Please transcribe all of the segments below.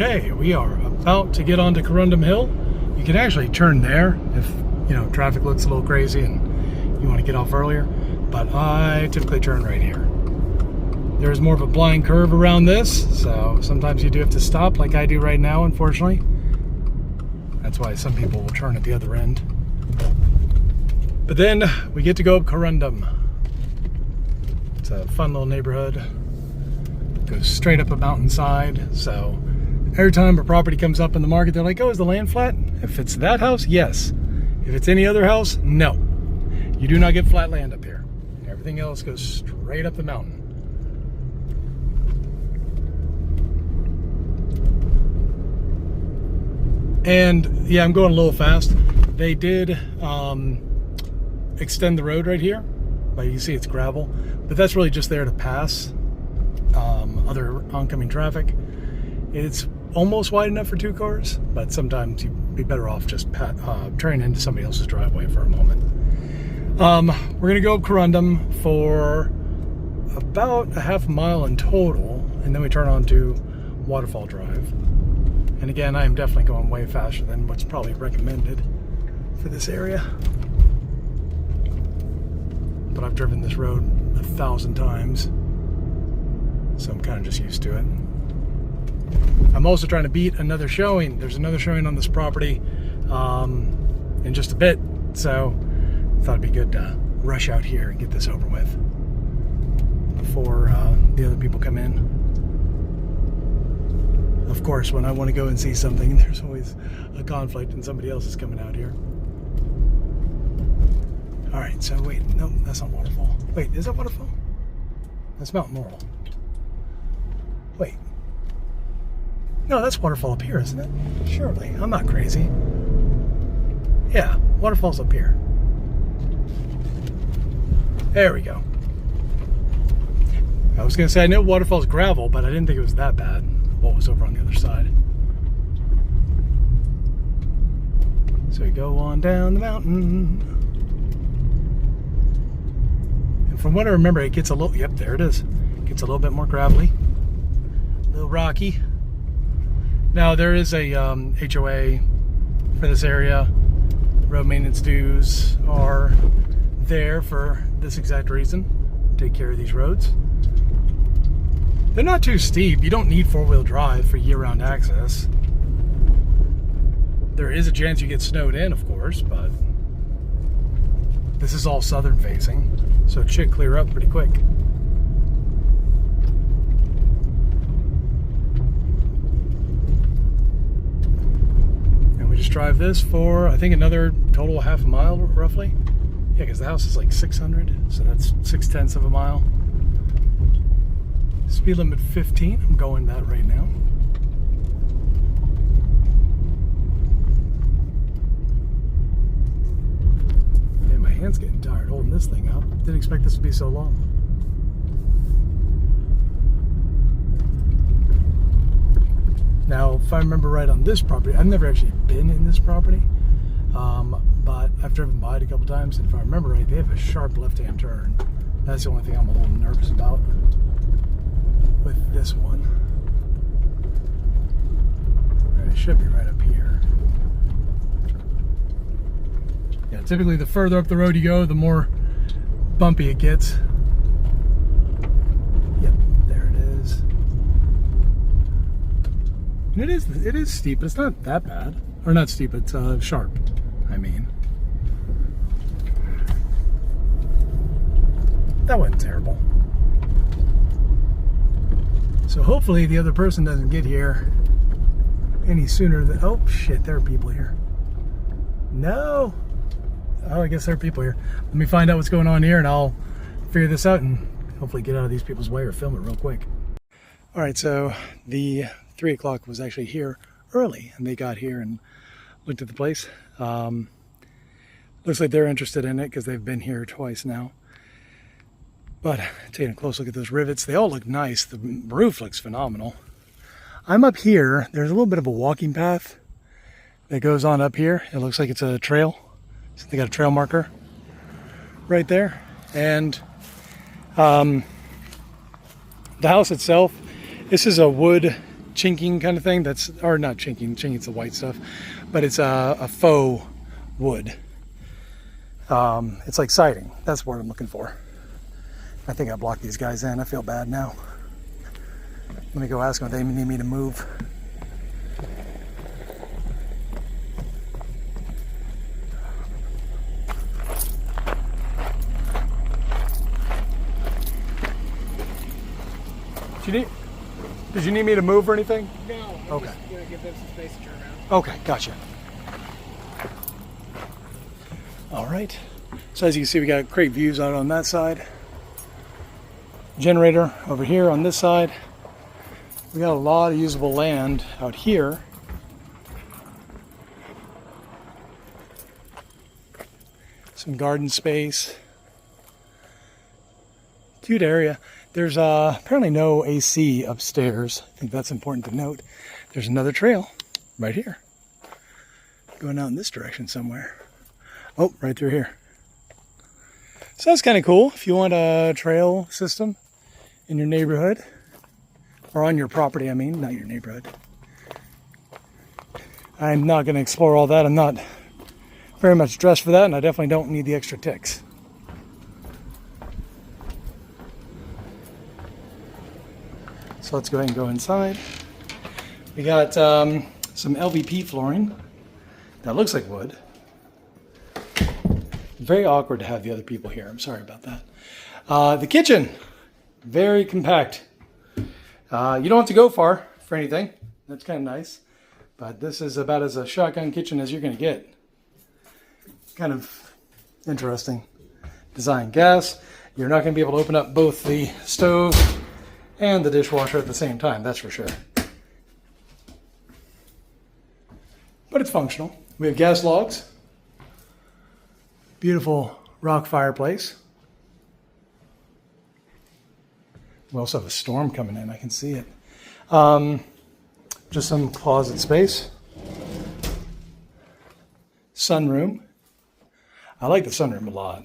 Okay, we are about to get onto Corundum Hill. You can actually turn there if, you know, traffic looks a little crazy and you want to get off earlier, but I typically turn right here. There's more of a blind curve around this, so sometimes you do have to stop like I do right now, unfortunately. That's why some people will turn at the other end. But then we get to go up Corundum. It's a fun little neighborhood. Goes straight up a mountainside, so every time a property comes up in the market, they're like, oh, is the land flat? If it's that house, yes. If it's any other house, no. You do not get flat land up here. Everything else goes straight up the mountain. And yeah, I'm going a little fast. They did extend the road right here, but you can see it's gravel, but that's really just there to pass other oncoming traffic. It's almost wide enough for 2 cars, but sometimes you'd be better off just turning into somebody else's driveway for a moment. We're gonna go up Corundum for about a half mile in total, and then we turn on to Waterfall Drive. And again, I am definitely going way faster than what's probably recommended for this area. But I've driven this road 1,000 times, so I'm kind of just used to it. I'm also trying to beat another showing. There's another showing on this property in just a bit, so I thought it'd be good to rush out here and get this over with before the other people come in. Of course, when I want to go and see something, there's always a conflict and somebody else is coming out here. All right, so wait, no, that's not Waterfall. Wait, is that Waterfall? That's Mount Laurel. Wait. No, that's Waterfall up here, isn't it? Surely, I'm not crazy. Yeah, Waterfall's up here. There we go. I was gonna say, I know Waterfall's gravel, but I didn't think it was that bad. What was over on the other side. So we go on down the mountain. And from what I remember, it gets a little, yep, there it is. It gets a little bit more gravelly, a little rocky. Now there is a HOA for this area. Road maintenance dues are there for this exact reason. Take care of these roads. They're not too steep. You don't need 4-wheel drive for year-round access. There is a chance you get snowed in, of course, but this is all southern facing, so it should clear up pretty quick. And we just drive this for, I think, another total half a mile, roughly. Yeah, because the house is like 600, so that's 6/10 of a mile. Speed limit 15, I'm going that right now. Man, my hand's getting tired holding this thing up. Didn't expect this to be so long. Now, if I remember right on this property, I've never actually been in this property, but I've driven by it a couple times, and if I remember right, they have a sharp left-hand turn. That's the only thing I'm a little nervous about with this one. It should be right up here. Yeah, typically the further up the road you go, the more bumpy it gets. Yep, there it is. And it is steep, but it's not that bad. Or not steep, it's sharp, I mean. That wasn't terrible. So hopefully the other person doesn't get here any sooner than, oh shit, there are people here. No. Oh, I guess there are people here. Let me find out what's going on here and I'll figure this out and hopefully get out of these people's way or film it real quick. All right, so the 3 o'clock was actually here early and they got here and looked at the place. Looks like they're interested in it because they've been here twice now. But taking a close look at those rivets, they all look nice. The roof looks phenomenal. I'm up here. There's a little bit of a walking path that goes on up here. It looks like it's a trail. So they got a trail marker right there. And the house itself, this is a wood chinking kind of thing. Or not chinking. Chinking's the white stuff, but it's a faux wood. It's like siding. That's what I'm looking for. I think I blocked these guys in. I feel bad now. Let me go ask them if they need me to move. Did you need me to move or anything? No. I'm okay. Just gonna give them some space to turn around. Okay, gotcha. All right. So as you can see, we got great views out on that side. Generator over here on this side. We got a lot of usable land out here. Some garden space. Cute area. There's apparently no AC upstairs. I think that's important to note. There's another trail right here. Going out in this direction somewhere. Oh, right through here. So that's kind of cool. If you want a trail system in your neighborhood, or on your property, I mean, not your neighborhood. I'm not going to explore all that. I'm not very much dressed for that, and I definitely don't need the extra ticks. So let's go ahead and go inside. We got some LVP flooring that looks like wood. Very awkward to have the other people here. I'm sorry about that. The kitchen, very compact. You don't have to go far for anything. That's kind of nice. But this is about as a shotgun kitchen as you're going to get. Kind of interesting design. Gas. You're not going to be able to open up both the stove and the dishwasher at the same time, that's for sure. But it's functional. We have gas logs. Beautiful rock fireplace. We also have a storm coming in, I can see it. Just some closet space. Sunroom. I like the sunroom a lot.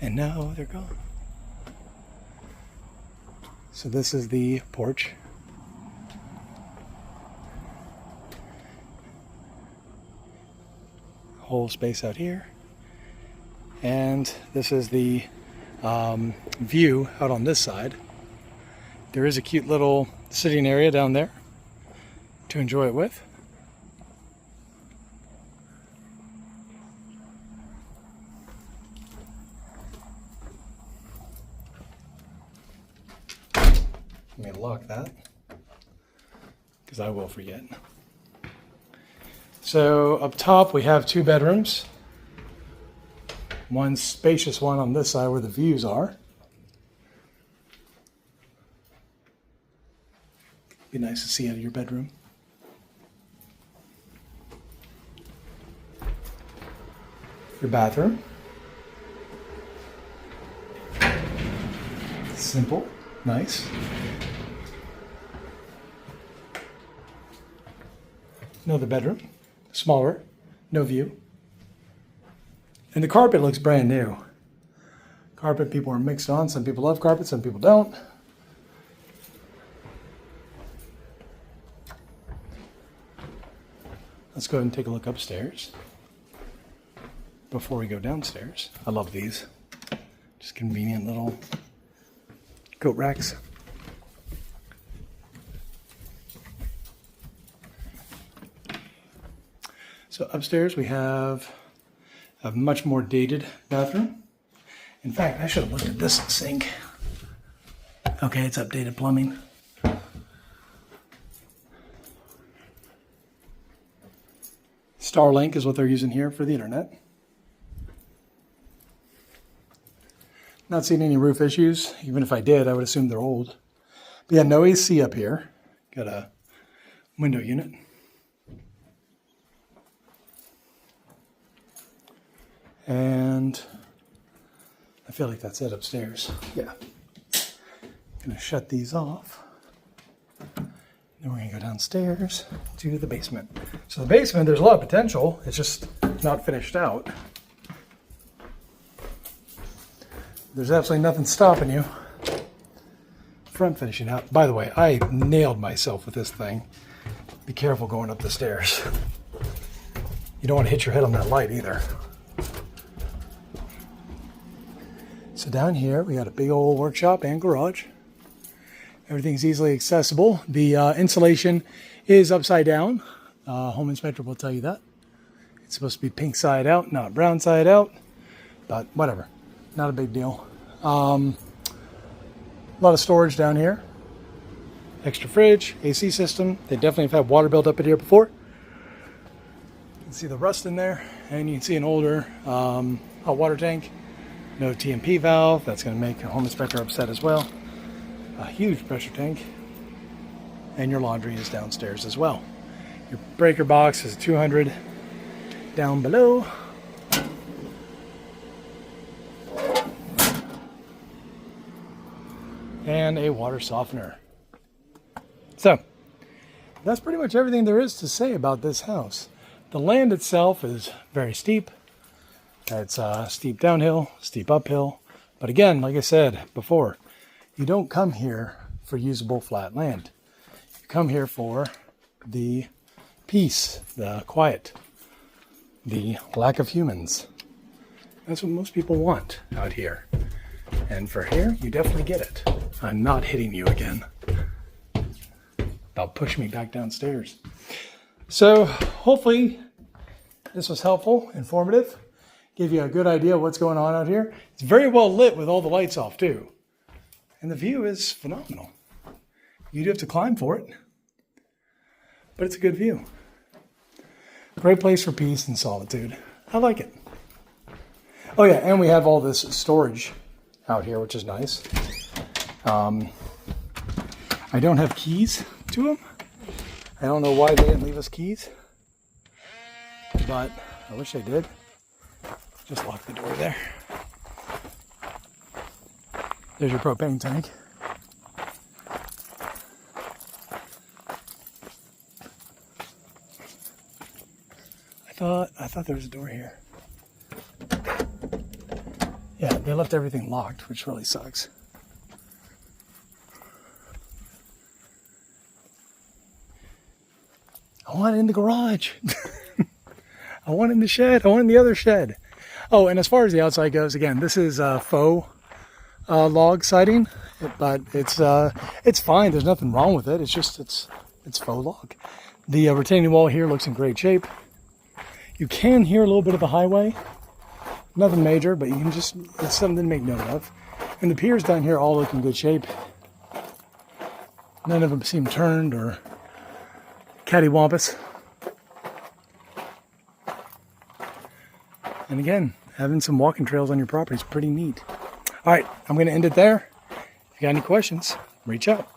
And now they're gone. So this is the porch. Whole space out here. And this is the view out on this side. There is a cute little sitting area down there to enjoy it with. Let me lock that, because I will forget. So up top we have 2 bedrooms. One spacious one on this side where the views are. Be nice to see out of your bedroom. Your bathroom. Simple, nice. Another bedroom, smaller, no view. And the carpet looks brand new. Carpet people are mixed on. Some people love carpet, some people don't. Let's go ahead and take a look upstairs before we go downstairs. I love these. Just convenient little coat racks. So upstairs we have a much more dated bathroom. In fact, I should have looked at this sink. Okay, it's updated plumbing. Starlink is what they're using here for the internet. Not seeing any roof issues. Even if I did, I would assume they're old. But yeah, no AC up here. Got a window unit. And I feel like that's it upstairs. Yeah. Gonna shut these off. Then we're gonna go downstairs to the basement. So the basement, there's a lot of potential. It's just not finished out. There's absolutely nothing stopping you front finishing up. By the way, I nailed myself with this thing. Be careful going up the stairs. You don't want to hit your head on that light either. So down here, we got a big old workshop and garage. Everything's easily accessible. The insulation is upside down. Home inspector will tell you that. It's supposed to be pink side out, not brown side out. But whatever, not a big deal. A lot of storage down here. Extra fridge, AC system. They definitely have had water built up in here before. You can see the rust in there, and you can see an older hot water tank. No TMP valve. That's going to make a home inspector upset as well. A huge pressure tank. And your laundry is downstairs as well. Your breaker box is 200 down below. And a water softener. So, that's pretty much everything there is to say about this house. The land itself is very steep. It's steep downhill, steep uphill. But again, like I said before, you don't come here for usable flat land. You come here for the peace, the quiet, the lack of humans. That's what most people want out here. And for here, you definitely get it. I'm not hitting you again. About pushing me back downstairs. So hopefully this was helpful, informative. Give you a good idea of what's going on out here. It's very well lit with all the lights off too. And the view is phenomenal. You do have to climb for it. But it's a good view. Great place for peace and solitude. I like it. Oh yeah, and we have all this storage out here, which is nice. I don't have keys to them. I don't know why they didn't leave us keys. But I wish they did. Just lock the door there. There's your propane tank. I thought there was a door here. Yeah, they left everything locked, which really sucks. I want it in the garage. I want it in the shed. I want it in the other shed. Oh, and as far as the outside goes, again, this is faux log siding, but it's fine. There's nothing wrong with it. It's just it's faux log. The retaining wall here looks in great shape. You can hear a little bit of a highway. Nothing major, but you can just, it's something to make note of. And the piers down here all look in good shape. None of them seem turned or cattywampus. And again, having some walking trails on your property is pretty neat. All right, I'm going to end it there. If you got any questions, reach out.